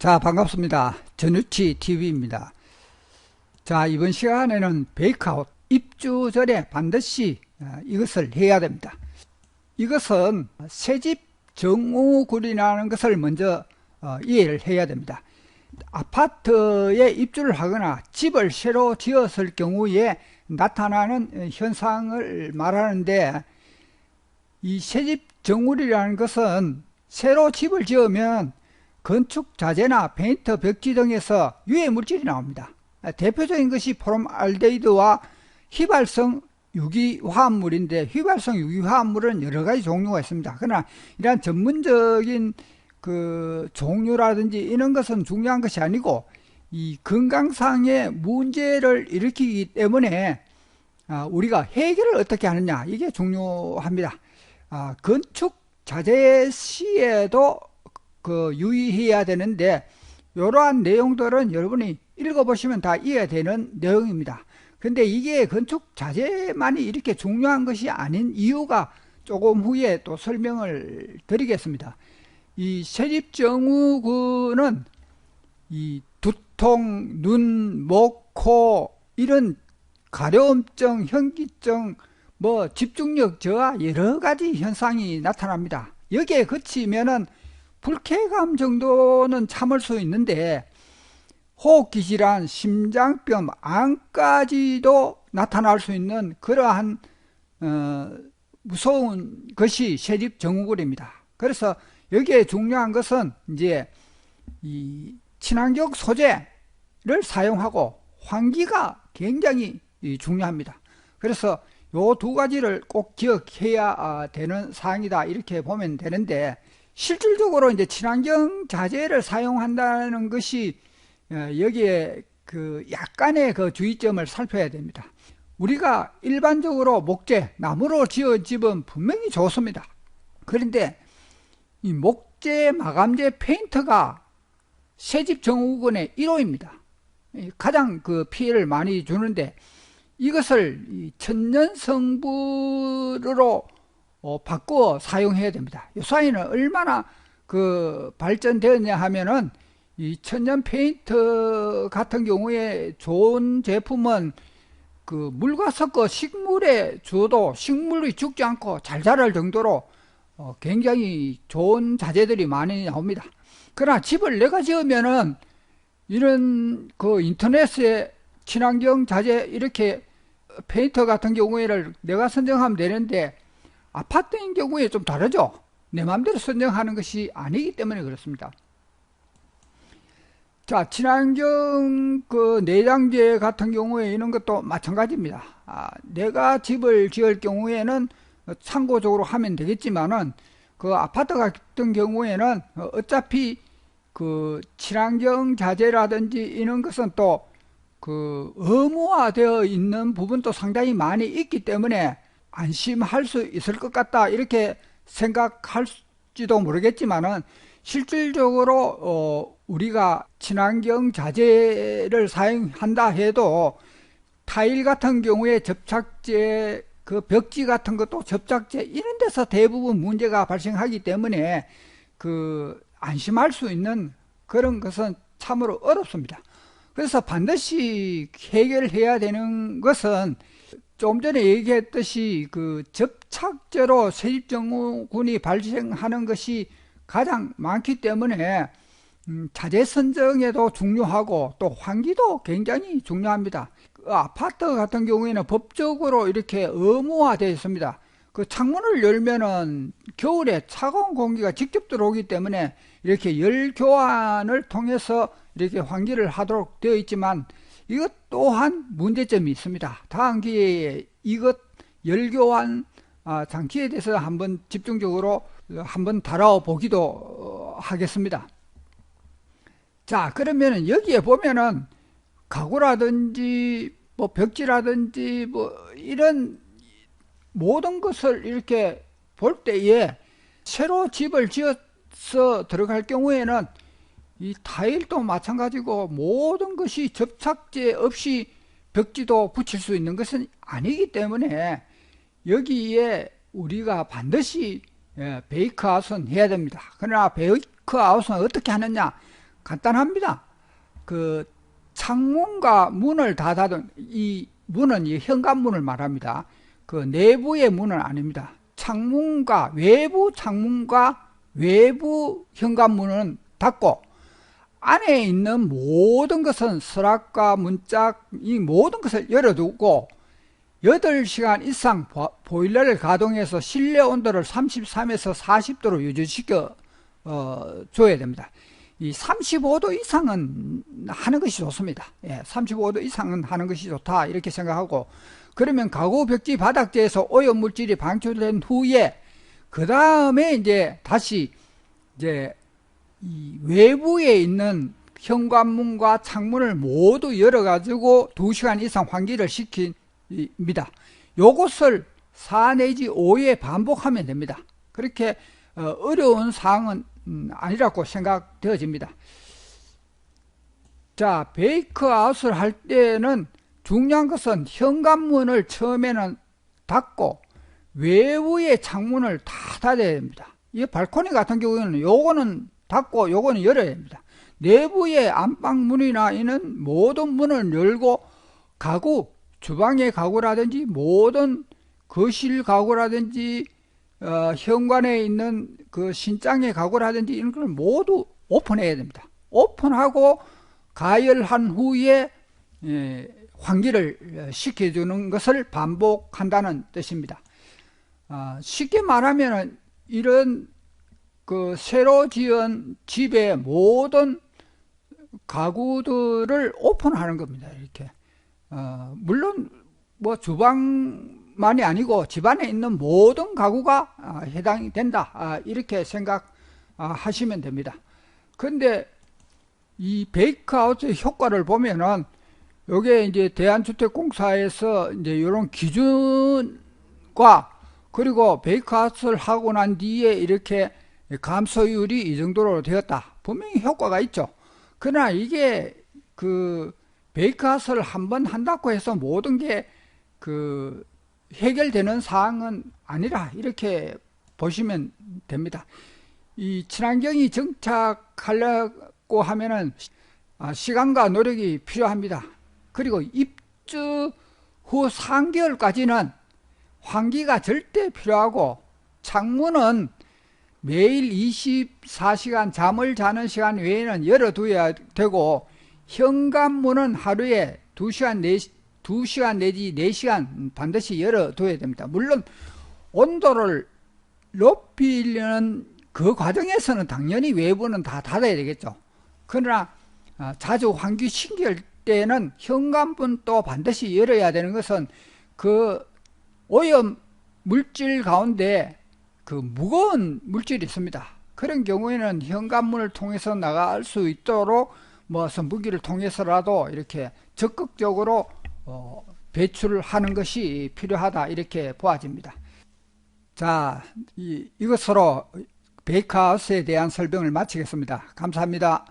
자, 반갑습니다. 전유치 TV입니다. 자, 이번 시간에는 베이크아웃 입주 전에 반드시 이것을 해야 됩니다. 이것은 새집 정우굴이라는 것을 먼저 이해를 해야 됩니다. 아파트에 입주를 하거나 집을 새로 지었을 경우에 나타나는 현상을 말하는데, 이 새집 정우굴이라는 것은 새로 집을 지으면 건축 자재나 페인트, 벽지 등에서 유해 물질이 나옵니다. 대표적인 것이 포름알데히드와 휘발성 유기화합물인데, 휘발성 유기화합물은 여러 가지 종류가 있습니다. 그러나 이러한 전문적인 종류라든지 이런 것은 중요한 것이 아니고, 이 건강상의 문제를 일으키기 때문에 우리가 해결을 어떻게 하느냐, 이게 중요합니다. 건축 자재 시에도 유의해야 되는데, 이러한 내용들은 여러분이 읽어보시면 다 이해가 되는 내용입니다. 근데 이게 건축 자재만이 이렇게 중요한 것이 아닌 이유가 조금 후에 또 설명을 드리겠습니다. 이 새집정우군은 이 두통, 눈, 목, 코 이런 가려움증, 현기증, 집중력 저하 여러 가지 현상이 나타납니다. 여기에 그치면은 불쾌감 정도는 참을 수 있는데, 호흡기 질환, 심장병, 암까지도 나타날 수 있는 그러한 무서운 것이 새집정우굴입니다. 그래서 여기에 중요한 것은 이제 이 친환경 소재를 사용하고 환기가 굉장히 중요합니다. 그래서 요 두 가지를 꼭 기억해야 되는 사항이다, 이렇게 보면 되는데, 실질적으로 이제 친환경 자재를 사용한다는 것이 여기에 약간의 주의점을 살펴야 됩니다. 우리가 일반적으로 목재, 나무로 지은 집은 분명히 좋습니다. 그런데 이 목재, 마감재, 페인트가 새집 정우군의 1호입니다. 가장 피해를 많이 주는데, 이것을 천연 성분으로 바꾸어 사용해야 됩니다. 요사이는 얼마나 발전되었냐 하면은, 이 천연 페인트 같은 경우에 좋은 제품은 물과 섞어 식물에 줘도 식물이 죽지 않고 잘 자랄 정도로 굉장히 좋은 자재들이 많이 나옵니다. 그러나 집을 내가 지으면은 이런 인터넷에 친환경 자재 이렇게 페인트 같은 경우에를 내가 선정하면 되는데, 아파트인 경우에 좀 다르죠. 내 마음대로 선정하는 것이 아니기 때문에 그렇습니다. 자, 친환경 내장재 같은 경우에 이런 것도 마찬가지입니다. 내가 집을 지을 경우에는 참고적으로 하면 되겠지만은, 아파트 같은 경우에는 어차피 친환경 자재라든지 이런 것은 또 의무화되어 있는 부분도 상당히 많이 있기 때문에 안심할 수 있을 것 같다, 이렇게 생각할지도 모르겠지만은, 실질적으로 우리가 친환경 자재를 사용한다 해도 타일 같은 경우에 접착제, 벽지 같은 것도 접착제 이런 데서 대부분 문제가 발생하기 때문에 안심할 수 있는 그런 것은 참으로 어렵습니다. 그래서 반드시 해결해야 되는 것은, 좀 전에 얘기했듯이 접착제로 새집정우군이 발생하는 것이 가장 많기 때문에 자재 선정에도 중요하고 또 환기도 굉장히 중요합니다. 아파트 같은 경우에는 법적으로 이렇게 의무화되어 있습니다. 창문을 열면은 겨울에 차가운 공기가 직접 들어오기 때문에 이렇게 열 교환을 통해서 이렇게 환기를 하도록 되어 있지만, 이것 또한 문제점이 있습니다. 다음 기회에 이것 열교환 장치에 대해서 한번 집중적으로 한번 다뤄보기도 하겠습니다. 자, 그러면은 여기에 보면은 가구라든지 벽지라든지 이런 모든 것을 이렇게 볼 때에, 새로 집을 지어서 들어갈 경우에는 이 타일도 마찬가지고 모든 것이 접착제 없이 벽지도 붙일 수 있는 것은 아니기 때문에 여기에 우리가 반드시 베이크아웃은 해야 됩니다. 그러나 베이크아웃은 어떻게 하느냐, 간단합니다. 그 창문과 문을 다 닫은, 이 문은 이 현관문을 말합니다. 그 내부의 문은 아닙니다. 창문과 외부 창문과 외부 현관문은 닫고 안에 있는 모든 것은 서랍과 문짝 이 모든 것을 열어두고 8시간 이상 보일러를 가동해서 실내 온도를 33에서 40도로 유지시켜 줘야 됩니다. 이 35도 이상은 하는 것이 좋습니다. 35도 이상은 하는 것이 좋다 이렇게 생각하고, 그러면 가구 벽지 바닥재에서 오염 물질이 방출된 후에 그 다음에 이제 다시 이제 이 외부에 있는 현관문과 창문을 모두 열어가지고 2시간 이상 환기를 시킵니다. 요것을 4 내지 5회 반복하면 됩니다. 그렇게 어려운 사항은 아니라고 생각되어집니다. 자, 베이크아웃을 할 때는 중요한 것은 현관문을 처음에는 닫고 외부의 창문을 다 닫아야 됩니다. 이 발코니 같은 경우에는 요거는 닫고 요거는 열어야 됩니다. 내부의 안방문이나 이는 모든 문을 열고 가구, 주방의 가구라든지 모든 거실 가구라든지 현관에 있는 그 신장의 가구라든지 이런 걸 모두 오픈해야 됩니다. 오픈하고 가열한 후에 환기를 시켜주는 것을 반복한다는 뜻입니다. 쉽게 말하면 이런 그 새로 지은 집의 모든 가구들을 오픈하는 겁니다. 이렇게 물론 뭐 주방만이 아니고 집안에 있는 모든 가구가 해당이 된다 이렇게 생각하시면 됩니다. 근데 이 베이크아웃의 효과를 보면은 요게 이제 대한주택공사에서 이제 이런 기준과 그리고 베이크아웃을 하고 난 뒤에 이렇게 감소율이 이 정도로 되었다. 분명히 효과가 있죠. 그러나 이게 그 베이크아웃을 한번 한다고 해서 모든 게 그 해결되는 사항은 아니라 이렇게 보시면 됩니다. 이 친환경이 정착하려고 하면은 시간과 노력이 필요합니다. 그리고 입주 후 3개월까지는 환기가 절대 필요하고, 창문은 매일 24시간 잠을 자는 시간 외에는 열어둬야 되고, 현관문은 하루에 2시간 내지 4시간 반드시 열어둬야 됩니다. 물론 온도를 높이려는 그 과정에서는 당연히 외부는 다 닫아야 되겠죠. 그러나 자주 환기시킬 때는 현관문도 반드시 열어야 되는 것은 그 오염 물질 가운데 그 무거운 물질이 있습니다. 그런 경우에는 현관문을 통해서 나갈 수 있도록 뭐 선풍기를 통해서라도 이렇게 적극적으로 배출을 하는 것이 필요하다 이렇게 보아집니다. 자, 이것으로 베이크아웃에 대한 설명을 마치겠습니다. 감사합니다.